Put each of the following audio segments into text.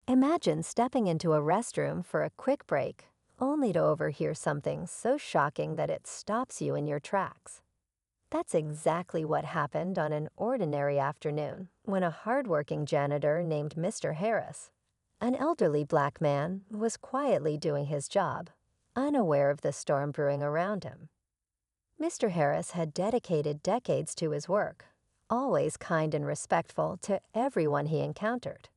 Imagine stepping into a restroom for a quick break, only to overhear something so shocking that it stops you in your tracks. That's exactly what happened on an ordinary afternoon when a hardworking janitor named Mr. Harris, an elderly black man, was quietly doing his job, unaware of the storm brewing around him. Mr. Harris had dedicated decades to his work, always kind and respectful to everyone he encountered.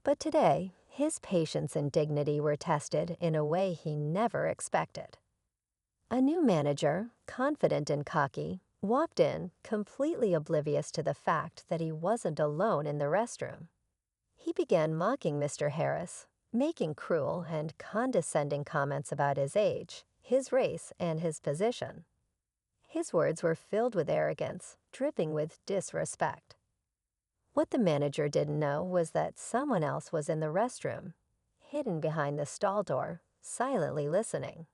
But today, his patience and dignity were tested in a way he never expected. A new manager, confident and cocky, walked in, completely oblivious to the fact that he wasn't alone in the restroom. He began mocking Mr. Harris, making cruel and condescending comments about his age, his race, and his position. His words were filled with arrogance, dripping with disrespect. What the manager didn't know was that someone else was in the restroom, hidden behind the stall door, silently listening.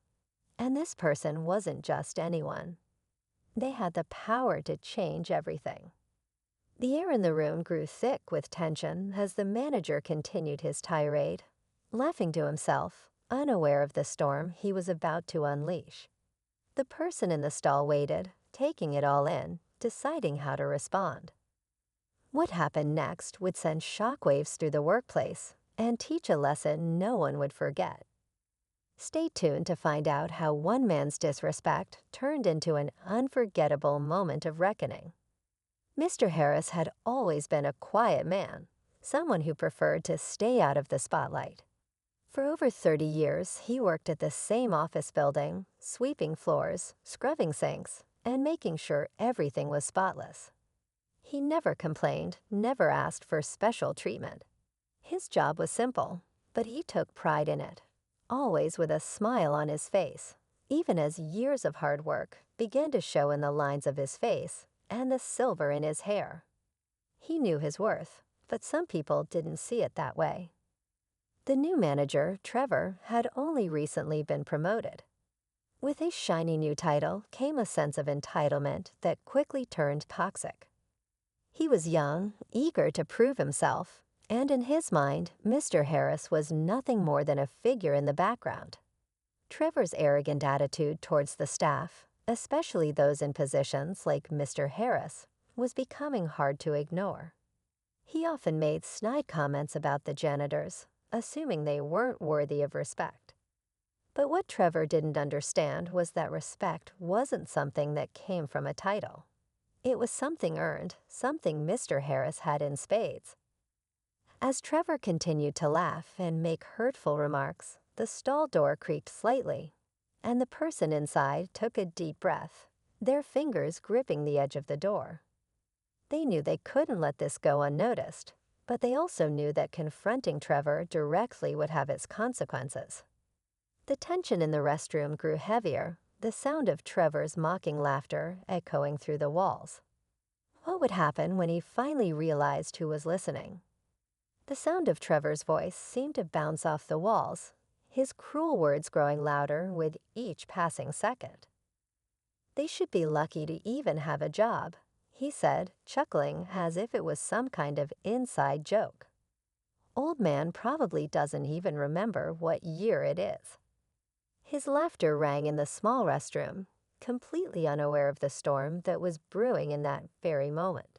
And this person wasn't just anyone. They had the power to change everything. The air in the room grew thick with tension as the manager continued his tirade, laughing to himself, unaware of the storm he was about to unleash. The person in the stall waited, taking it all in, deciding how to respond. What happened next would send shockwaves through the workplace and teach a lesson no one would forget. Stay tuned to find out how one man's disrespect turned into an unforgettable moment of reckoning. Mr. Harris had always been a quiet man, someone who preferred to stay out of the spotlight. For over 30 years, he worked at the same office building, sweeping floors, scrubbing sinks, and making sure everything was spotless. He never complained, never asked for special treatment. His job was simple, but he took pride in it, always with a smile on his face, even as years of hard work began to show in the lines of his face and the silver in his hair. He knew his worth, but some people didn't see it that way. The new manager, Trevor, had only recently been promoted. With his shiny new title came a sense of entitlement that quickly turned toxic. He was young, eager to prove himself, and in his mind, Mr. Harris was nothing more than a figure in the background. Trevor's arrogant attitude towards the staff, especially those in positions like Mr. Harris, was becoming hard to ignore. He often made snide comments about the janitors, assuming they weren't worthy of respect. But what Trevor didn't understand was that respect wasn't something that came from a title. It was something earned, something Mr. Harris had in spades. As Trevor continued to laugh and make hurtful remarks, the stall door creaked slightly, and the person inside took a deep breath, their fingers gripping the edge of the door. They knew they couldn't let this go unnoticed, but they also knew that confronting Trevor directly would have its consequences. The tension in the restroom grew heavier, the sound of Trevor's mocking laughter echoing through the walls. What would happen when he finally realized who was listening? The sound of Trevor's voice seemed to bounce off the walls, his cruel words growing louder with each passing second. "They should be lucky to even have a job," he said, chuckling as if it was some kind of inside joke. "Old man probably doesn't even remember what year it is." His laughter rang in the small restroom, completely unaware of the storm that was brewing in that very moment.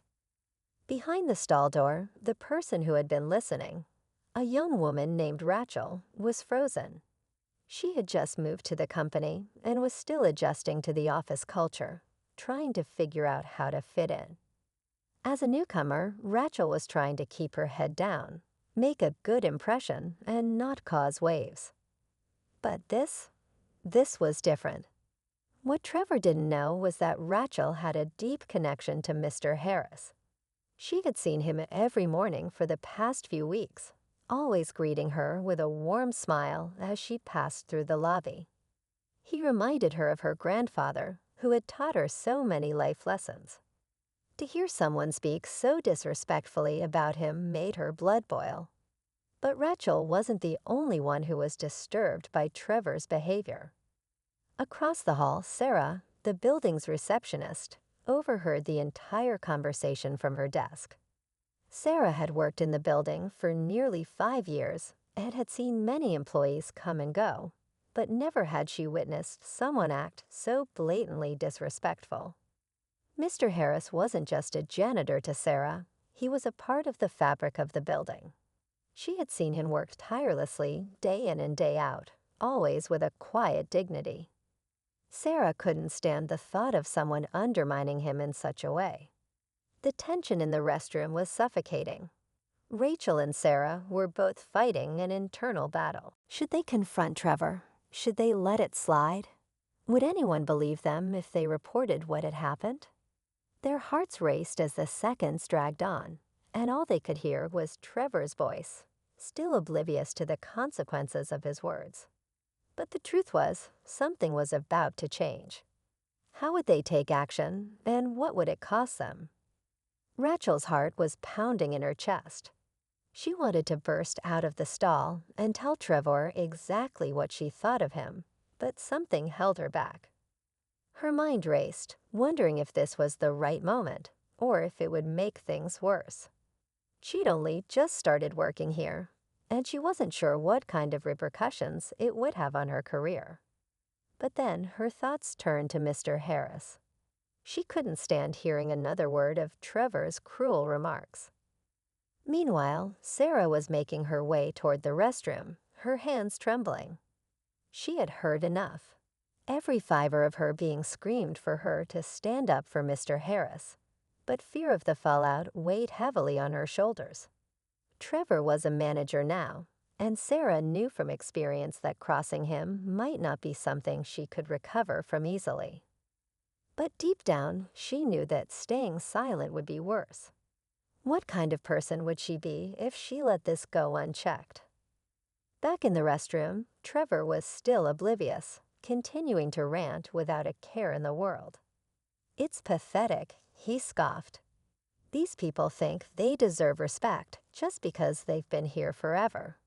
Behind the stall door, the person who had been listening, a young woman named Rachel, was frozen. She had just moved to the company and was still adjusting to the office culture, trying to figure out how to fit in. As a newcomer, Rachel was trying to keep her head down, make a good impression, and not cause waves. But this was different. What Trevor didn't know was that Rachel had a deep connection to Mr. Harris. She had seen him every morning for the past few weeks, always greeting her with a warm smile as she passed through the lobby. He reminded her of her grandfather, who had taught her so many life lessons. To hear someone speak so disrespectfully about him made her blood boil. But Rachel wasn't the only one who was disturbed by Trevor's behavior. Across the hall, Sarah, the building's receptionist, overheard the entire conversation from her desk. Sarah had worked in the building for nearly 5 years and had seen many employees come and go, but never had she witnessed someone act so blatantly disrespectful. Mr. Harris wasn't just a janitor to Sarah, he was a part of the fabric of the building. She had seen him work tirelessly, day in and day out, always with a quiet dignity. Sarah couldn't stand the thought of someone undermining him in such a way. The tension in the restroom was suffocating. Rachel and Sarah were both fighting an internal battle. Should they confront Trevor? Should they let it slide? Would anyone believe them if they reported what had happened? Their hearts raced as the seconds dragged on, and all they could hear was Trevor's voice, still oblivious to the consequences of his words. But the truth was, something was about to change. How would they take action, and what would it cost them? Rachel's heart was pounding in her chest. She wanted to burst out of the stall and tell Trevor exactly what she thought of him, but something held her back. Her mind raced, wondering if this was the right moment, or if it would make things worse. She'd only just started working here, and she wasn't sure what kind of repercussions it would have on her career. But then her thoughts turned to Mr. Harris. She couldn't stand hearing another word of Trevor's cruel remarks. Meanwhile, Sarah was making her way toward the restroom, her hands trembling. She had heard enough. Every fiber of her being screamed for her to stand up for Mr. Harris, but fear of the fallout weighed heavily on her shoulders. Trevor was a manager now, and Sarah knew from experience that crossing him might not be something she could recover from easily. But deep down, she knew that staying silent would be worse. What kind of person would she be if she let this go unchecked? Back in the restroom, Trevor was still oblivious, continuing to rant without a care in the world. "It's pathetic," he scoffed. "These people think they deserve respect just because they've been here forever.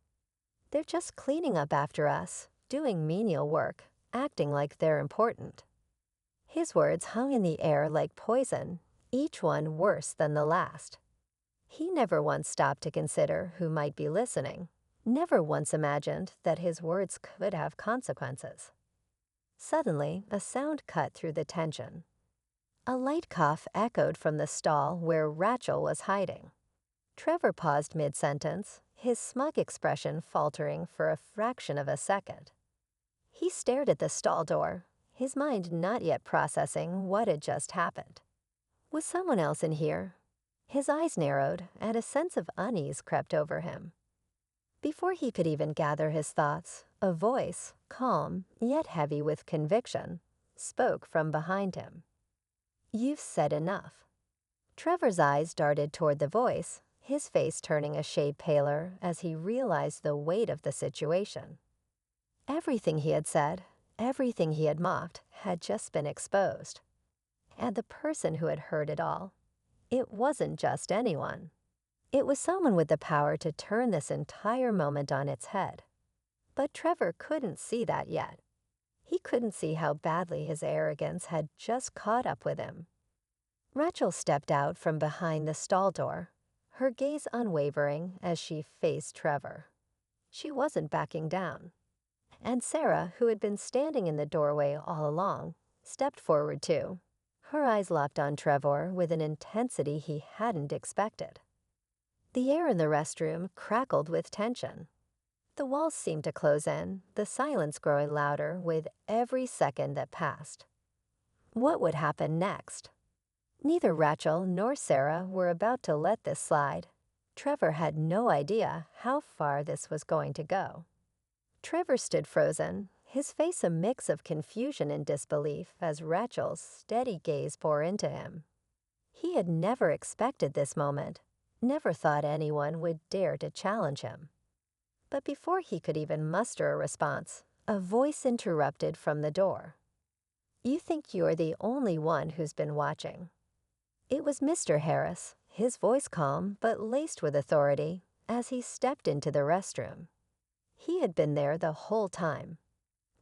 They're just cleaning up after us, doing menial work, acting like they're important." His words hung in the air like poison, each one worse than the last. He never once stopped to consider who might be listening, never once imagined that his words could have consequences. Suddenly, a sound cut through the tension. A light cough echoed from the stall where Rachel was hiding. Trevor paused mid-sentence, his smug expression faltering for a fraction of a second. He stared at the stall door, his mind not yet processing what had just happened. Was someone else in here? His eyes narrowed, and a sense of unease crept over him. Before he could even gather his thoughts, a voice, calm yet heavy with conviction, spoke from behind him. "You've said enough." Trevor's eyes darted toward the voice, his face turning a shade paler as he realized the weight of the situation. Everything he had said, everything he had mocked, had just been exposed. And the person who had heard it all, it wasn't just anyone. It was someone with the power to turn this entire moment on its head. But Trevor couldn't see that yet. He couldn't see how badly his arrogance had just caught up with him. Rachel stepped out from behind the stall door, her gaze unwavering as she faced Trevor. She wasn't backing down. And Sarah, who had been standing in the doorway all along, stepped forward too, her eyes locked on Trevor with an intensity he hadn't expected. The air in the restroom crackled with tension. The walls seemed to close in, the silence growing louder with every second that passed. What would happen next? Neither Rachel nor Sarah were about to let this slide. Trevor had no idea how far this was going to go. Trevor stood frozen, his face a mix of confusion and disbelief as Rachel's steady gaze bore into him. He had never expected this moment, never thought anyone would dare to challenge him. But before he could even muster a response, a voice interrupted from the door. "You think you're the only one who's been watching." It was Mr. Harris, his voice calm but laced with authority, as he stepped into the restroom. He had been there the whole time.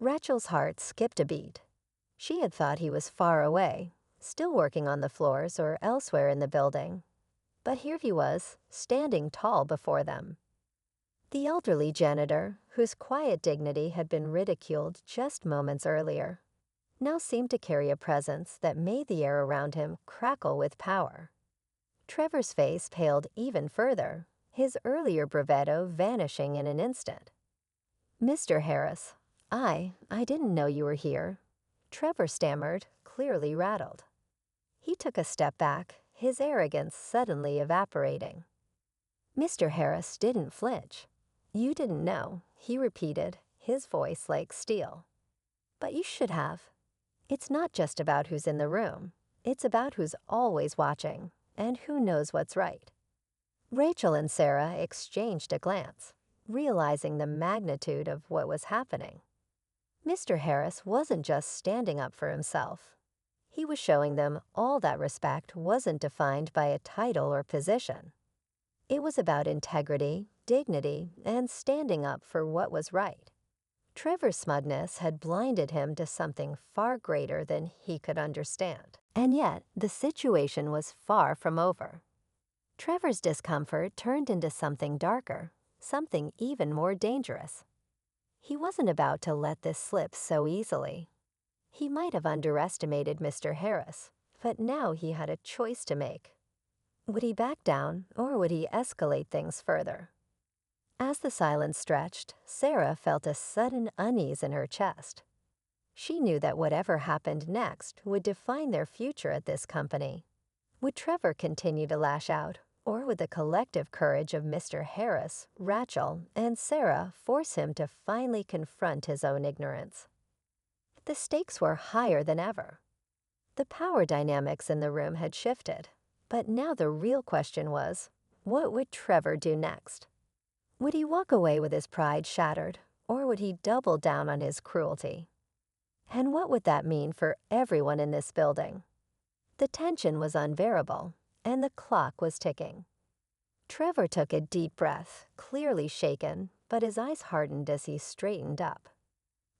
Rachel's heart skipped a beat. She had thought he was far away, still working on the floors or elsewhere in the building. But here he was, standing tall before them. The elderly janitor, whose quiet dignity had been ridiculed just moments earlier, now seemed to carry a presence that made the air around him crackle with power. Trevor's face paled even further, his earlier bravado vanishing in an instant. "Mr. Harris, I didn't know you were here," Trevor stammered, clearly rattled. He took a step back, his arrogance suddenly evaporating. Mr. Harris didn't flinch. "You didn't know," he repeated, his voice like steel. "But you should have. It's not just about who's in the room. It's about who's always watching, and who knows what's right." Rachel and Sarah exchanged a glance, realizing the magnitude of what was happening. Mr. Harris wasn't just standing up for himself. He was showing them all that respect wasn't defined by a title or position. It was about integrity, dignity, and standing up for what was right. Trevor's smugness had blinded him to something far greater than he could understand. And yet, the situation was far from over. Trevor's discomfort turned into something darker, something even more dangerous. He wasn't about to let this slip so easily. He might have underestimated Mr. Harris, but now he had a choice to make. Would he back down, or would he escalate things further? As the silence stretched, Sarah felt a sudden unease in her chest. She knew that whatever happened next would define their future at this company. Would Trevor continue to lash out, or would the collective courage of Mr. Harris, Rachel, and Sarah force him to finally confront his own ignorance? The stakes were higher than ever. The power dynamics in the room had shifted, but now the real question was, what would Trevor do next? Would he walk away with his pride shattered, or would he double down on his cruelty? And what would that mean for everyone in this building? The tension was unbearable, and the clock was ticking. Trevor took a deep breath, clearly shaken, but his eyes hardened as he straightened up.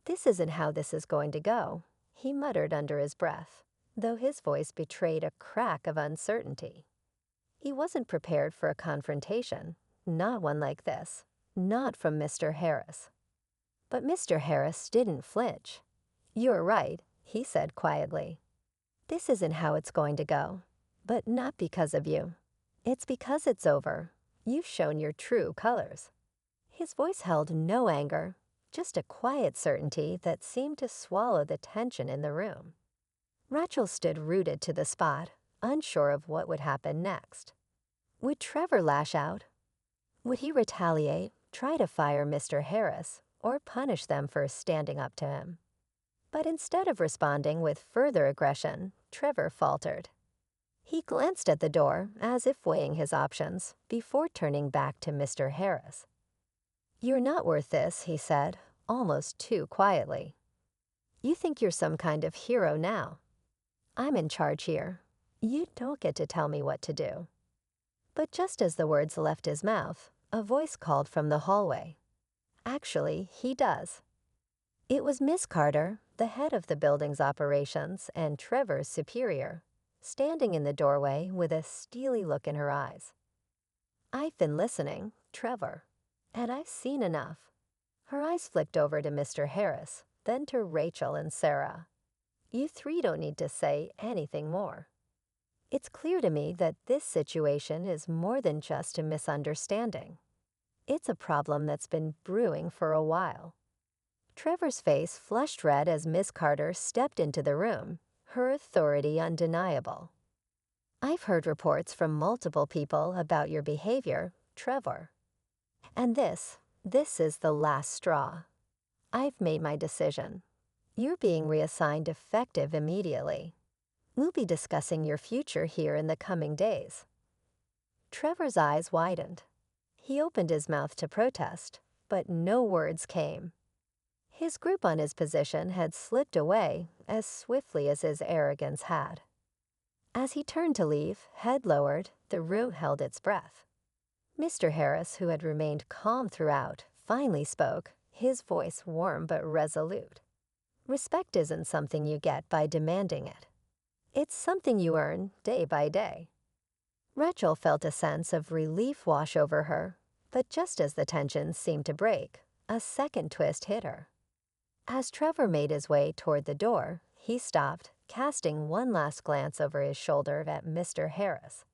"This isn't how this is going to go," he muttered under his breath, though his voice betrayed a crack of uncertainty. He wasn't prepared for a confrontation, not one like this, not from Mr. Harris. But Mr. Harris didn't flinch. "You're right," he said quietly. "This isn't how it's going to go, but not because of you. It's because it's over. You've shown your true colors." His voice held no anger, just a quiet certainty that seemed to swallow the tension in the room. Rachel stood rooted to the spot, unsure of what would happen next. Would Trevor lash out? Would he retaliate, try to fire Mr. Harris, or punish them for standing up to him? But instead of responding with further aggression, Trevor faltered. He glanced at the door as if weighing his options before turning back to Mr. Harris. "You're not worth this," he said, almost too quietly. "You think you're some kind of hero now. I'm in charge here. You don't get to tell me what to do." But just as the words left his mouth, a voice called from the hallway. "Actually, he does." It was Miss Carter, the head of the building's operations and Trevor's superior, standing in the doorway with a steely look in her eyes. "I've been listening, Trevor, and I've seen enough." Her eyes flicked over to Mr. Harris, then to Rachel and Sarah. "You three don't need to say anything more. It's clear to me that this situation is more than just a misunderstanding. It's a problem that's been brewing for a while." Trevor's face flushed red as Miss Carter stepped into the room, her authority undeniable. "I've heard reports from multiple people about your behavior, Trevor. And this is the last straw. I've made my decision. You're being reassigned effective immediately. We'll be discussing your future here in the coming days." Trevor's eyes widened. He opened his mouth to protest, but no words came. His grip on his position had slipped away as swiftly as his arrogance had. As he turned to leave, head lowered, the room held its breath. Mr. Harris, who had remained calm throughout, finally spoke, his voice warm but resolute. "Respect isn't something you get by demanding it. It's something you earn day by day." Rachel felt a sense of relief wash over her, but just as the tension seemed to break, a second twist hit her. As Trevor made his way toward the door, he stopped, casting one last glance over his shoulder at Mr. Harris.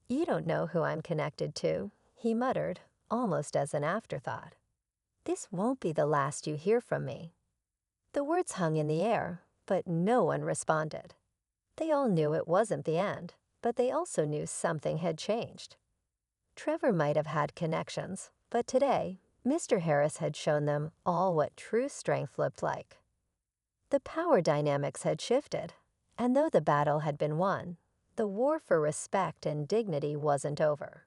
"You don't know who I'm connected to," he muttered, almost as an afterthought. "This won't be the last you hear from me." The words hung in the air, but no one responded. They all knew it wasn't the end, but they also knew something had changed. Trevor might have had connections, but today, Mr. Harris had shown them all what true strength looked like. The power dynamics had shifted, and though the battle had been won, the war for respect and dignity wasn't over.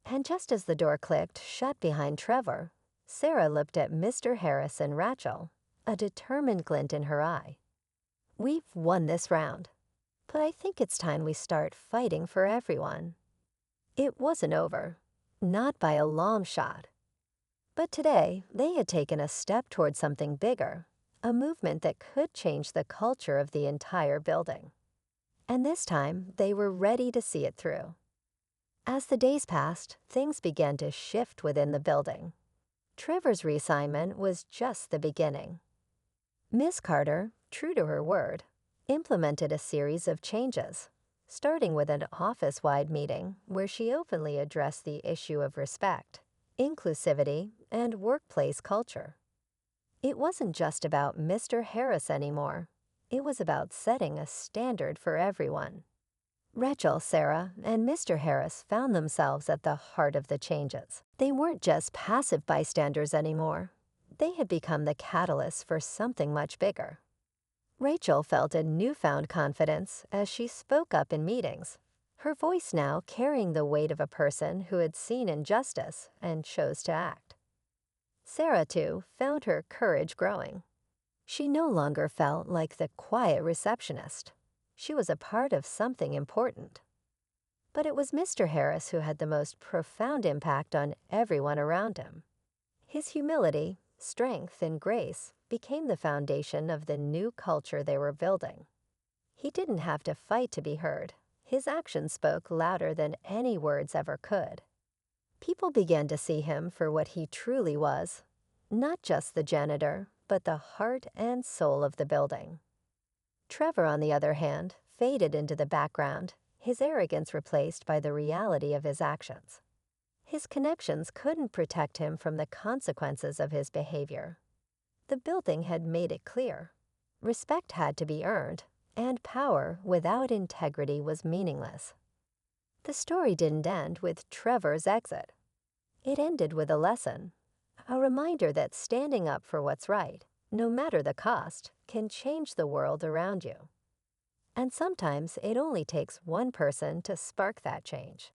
And just as the door clicked shut behind Trevor, Sarah looked at Mr. Harris and Rachel, a determined glint in her eye. "We've won this round, but I think it's time we start fighting for everyone." It wasn't over, not by a long shot. But today, they had taken a step toward something bigger, a movement that could change the culture of the entire building. And this time, they were ready to see it through. As the days passed, things began to shift within the building. Trevor's reassignment was just the beginning. Miss Carter, true to her word, implemented a series of changes, starting with an office-wide meeting where she openly addressed the issue of respect, inclusivity, and workplace culture. It wasn't just about Mr. Harris anymore. It was about setting a standard for everyone. Rachel, Sarah, and Mr. Harris found themselves at the heart of the changes. They weren't just passive bystanders anymore. They had become the catalyst for something much bigger. Rachel felt a newfound confidence as she spoke up in meetings, her voice now carrying the weight of a person who had seen injustice and chose to act. Sarah, too, found her courage growing. She no longer felt like the quiet receptionist. She was a part of something important. But it was Mr. Harris who had the most profound impact on everyone around him. His humility, strength, and grace became the foundation of the new culture they were building. He didn't have to fight to be heard. His actions spoke louder than any words ever could. People began to see him for what he truly was, not just the janitor, but the heart and soul of the building. Trevor, on the other hand, faded into the background, his arrogance replaced by the reality of his actions. His connections couldn't protect him from the consequences of his behavior. The building had made it clear. Respect had to be earned, and power without integrity was meaningless. The story didn't end with Trevor's exit. It ended with a lesson, a reminder that standing up for what's right, no matter the cost, can change the world around you. And sometimes it only takes one person to spark that change.